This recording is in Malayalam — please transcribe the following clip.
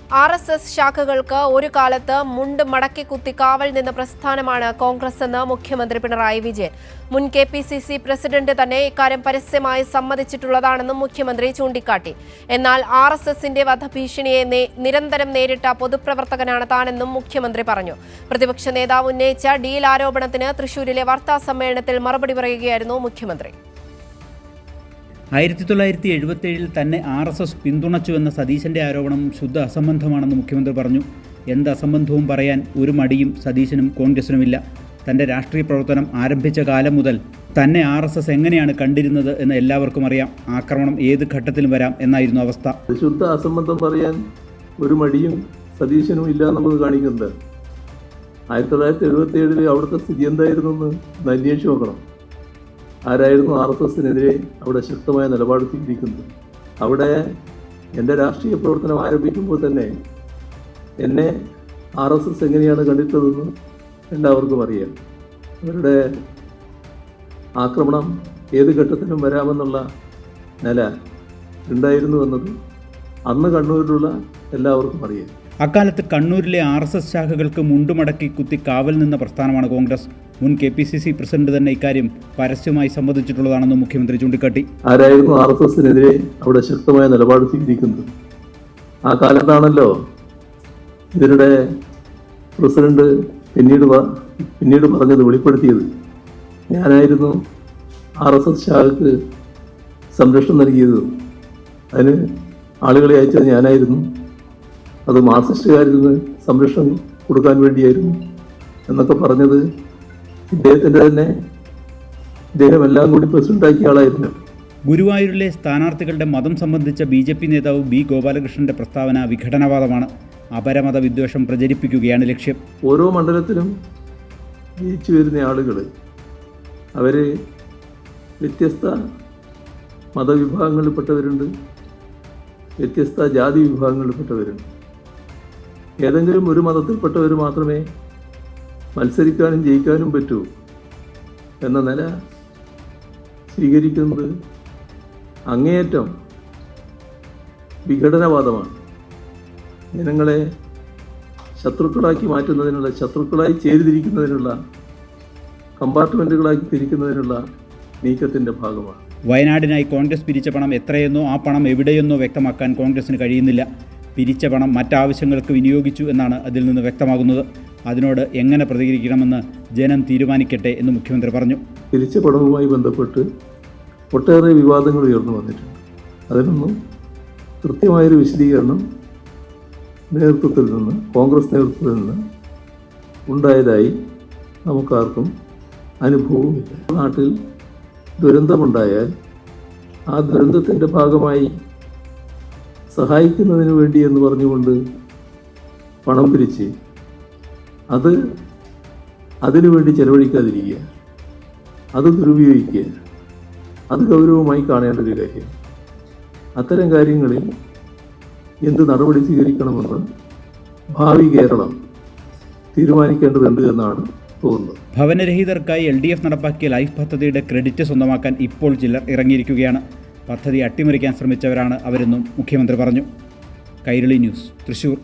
RSS ശാഖകൾക്ക് ഒരു കാലത്ത് മുണ്ട് മടക്കി കുത്തി കാവൽ നിന്ന പ്രസ്ഥാനമാണ് കോൺഗ്രസ് എന്ന് മുഖ്യമന്ത്രി പിണറായി വിജയൻ. മുൻ KPCC പ്രസിഡന്റ് തന്നെ ഇക്കാര്യം പരസ്യമായി സമ്മതിച്ചിട്ടുള്ളതാണെന്നും മുഖ്യമന്ത്രി ചൂണ്ടിക്കാട്ടി. എന്നാൽ RSSന്റെ വധഭീഷണിയെ നിരന്തരം നേരിട്ട പൊതുപ്രവർത്തകനാണ് താനെന്നും മുഖ്യമന്ത്രി പറഞ്ഞു. പ്രതിപക്ഷ നേതാവ് ഉന്നയിച്ച ഡീൽ ആരോപണത്തിന് തൃശൂരിലെ വാർത്താസമ്മേളനത്തിൽ മറുപടി പറയുകയായിരുന്നു മുഖ്യമന്ത്രി. 1977 തന്നെ RSS പിന്തുണച്ചുവെന്ന സതീശൻ്റെ ആരോപണം ശുദ്ധ അസംബന്ധമാണെന്ന് മുഖ്യമന്ത്രി പറഞ്ഞു. എന്ത് അസംബന്ധവും പറയാൻ ഒരു മടിയും സതീശനും കോൺഗ്രസിനുമില്ല. തൻ്റെ രാഷ്ട്രീയ പ്രവർത്തനം ആരംഭിച്ച കാലം മുതൽ തന്നെ RSS എങ്ങനെയാണ് കണ്ടിരുന്നത് എന്ന് എല്ലാവർക്കും അറിയാം. ആക്രമണം ഏത് ഘട്ടത്തിലും വരാം എന്നായിരുന്നു അവസ്ഥ. ശുദ്ധ അസംബന്ധം പറയാൻ ഒരു മടിയും സതീശനും ഇല്ല നമുക്ക് കാണിക്കുന്നത്. 1977 അവിടുത്തെ സ്ഥിതി എന്തായിരുന്നു എന്ന് അന്വേഷിച്ച് നോക്കണം. ആരായിരുന്നു RSSനെതിരെ അവിടെ ശക്തമായ നിലപാട് സ്വീകരിക്കുന്നത്? അവിടെ എൻ്റെ രാഷ്ട്രീയ പ്രവർത്തനം ആരംഭിക്കുമ്പോൾ തന്നെ എന്നെ RSS എങ്ങനെയാണ് കണ്ടിട്ടതെന്ന് എല്ലാവർക്കും അറിയാം. അവരുടെ ആക്രമണം ഏത് ഘട്ടത്തിലും വരാമെന്നുള്ള നില ഉണ്ടായിരുന്നു എന്നത് അന്ന് കണ്ണൂരിലുള്ള എല്ലാവർക്കും അറിയാം. അക്കാലത്ത് കണ്ണൂരിലെ RSS ശാഖകൾക്ക് മുണ്ടുമടക്കി കുത്തി കാവൽ നിന്ന പ്രസ്ഥാനമാണ് കോൺഗ്രസ്. മുൻ KPCC പ്രസിഡന്റ് തന്നെ ഇക്കാര്യം പരസ്യമായി സമ്മതിച്ചിട്ടുള്ളതാണെന്നും മുഖ്യമന്ത്രി ചൂണ്ടിക്കാട്ടി. ആരായിരുന്നു RSSനെതിരെ അവിടെ ശക്തമായ നിലപാട് സ്വീകരിക്കുന്നത്? ആ കാലത്താണല്ലോ ഇവരുടെ പ്രസിഡന്റ് പിന്നീട് പറഞ്ഞത്, വെളിപ്പെടുത്തിയത്. ഞാനായിരുന്നു RSS ശാഖക്ക് സംരക്ഷണം നൽകിയത്, അതിന് ആളുകളെ അയച്ചത് ഞാനായിരുന്നു, അത് മാർക്സിസ്റ്റുകാരിൽ നിന്ന് സംരക്ഷണം കൊടുക്കാൻ വേണ്ടിയായിരുന്നു എന്നൊക്കെ പറഞ്ഞത് ഇദ്ദേഹം എല്ലാം കൂടി പ്രസിഡന്റാക്കിയ ആളായിരുന്നു. ഗുരുവായൂരിലെ സ്ഥാനാർത്ഥികളുടെ മതം സംബന്ധിച്ച BJP നേതാവ് B. ഗോപാലകൃഷ്ണന്റെ പ്രസ്താവന വിഘടനവാദമാണ്. അപരമത വിദ്വേഷം പ്രചരിപ്പിക്കുകയാണ് ലക്ഷ്യം. ഓരോ മണ്ഡലത്തിലും ജയിച്ചു വരുന്ന ആളുകൾ അവർ വ്യത്യസ്ത മതവിഭാഗങ്ങളിൽപ്പെട്ടവരുണ്ട്, വ്യത്യസ്ത ജാതി വിഭാഗങ്ങളിൽപ്പെട്ടവരുണ്ട്. ഏതെങ്കിലും ഒരു മതത്തിൽപ്പെട്ടവർ മാത്രമേ മത്സരിക്കാനും ജയിക്കാനും പറ്റൂ എന്ന നില സ്വീകരിക്കുന്നത് അങ്ങേയറ്റം വിഘടനവാദമാണ്. ജനങ്ങളെ ശത്രുക്കളാക്കി മാറ്റുന്നതിനുള്ള, ശത്രുക്കളായി ചേരിതിരിക്കുന്നതിനുള്ള, കമ്പാർട്ട്മെൻറ്റുകളാക്കി തിരിക്കുന്നതിനുള്ള നീക്കത്തിൻ്റെ ഭാഗമാണ്. വയനാടിനായി കോൺഗ്രസ് പിരിച്ച പണം എത്രയെന്നോ ആ പണം എവിടെയെന്നോ വ്യക്തമാക്കാൻ കോൺഗ്രസിന് കഴിയുന്നില്ല. പിരിച്ച പണം മറ്റാവശ്യങ്ങൾക്ക് വിനിയോഗിച്ചു എന്നാണ് അതിൽ നിന്ന് വ്യക്തമാകുന്നത്. അതിനോട് എങ്ങനെ പ്രതികരിക്കണമെന്ന് ജനം തീരുമാനിക്കട്ടെ എന്ന് മുഖ്യമന്ത്രി പറഞ്ഞു. പിരിച്ച പണവുമായി ബന്ധപ്പെട്ട് ഒട്ടേറെ വിവാദങ്ങൾ ഉയർന്നു വന്നിട്ടുണ്ട്. അതിനൊന്നും കൃത്യമായൊരു വിശദീകരണം കോൺഗ്രസ് നേതൃത്വത്തിൽ നിന്ന് ഉണ്ടായതായി നമുക്കാർക്കും അനുഭവമില്ല. നാട്ടിൽ ദുരന്തമുണ്ടായാൽ ആ ദുരന്തത്തിൻ്റെ ഭാഗമായി സഹായിക്കുന്നതിന് വേണ്ടി എന്ന് പറഞ്ഞുകൊണ്ട് പണം പിരിച്ച് അത് അതിനുവേണ്ടി ചെലവഴിക്കാതിരിക്കുക, അത് ദുരുപയോഗിക്കുക, അത് ഗൗരവമായി കാണേണ്ട ഒരു കാര്യം. അത്തരം കാര്യങ്ങളിൽ എന്ത് നടപടി സ്വീകരിക്കണമെന്ന് ഭാവി കേരളം തീരുമാനിക്കേണ്ടതുണ്ട് എന്നാണ് തോന്നുന്നത്. ഭവനരഹിതർക്കായി LDF നടപ്പാക്കിയ ലൈഫ് പദ്ധതിയുടെ ക്രെഡിറ്റ് സ്വന്തമാക്കാൻ ഇപ്പോൾ ചിലർ ഇറങ്ങിയിരിക്കുകയാണ്. പദ്ധതി അട്ടിമറിക്കാൻ ശ്രമിച്ചവരാണ് അവരെന്നും മുഖ്യമന്ത്രി പറഞ്ഞു. കൈരളി ന്യൂസ്, തൃശൂർ.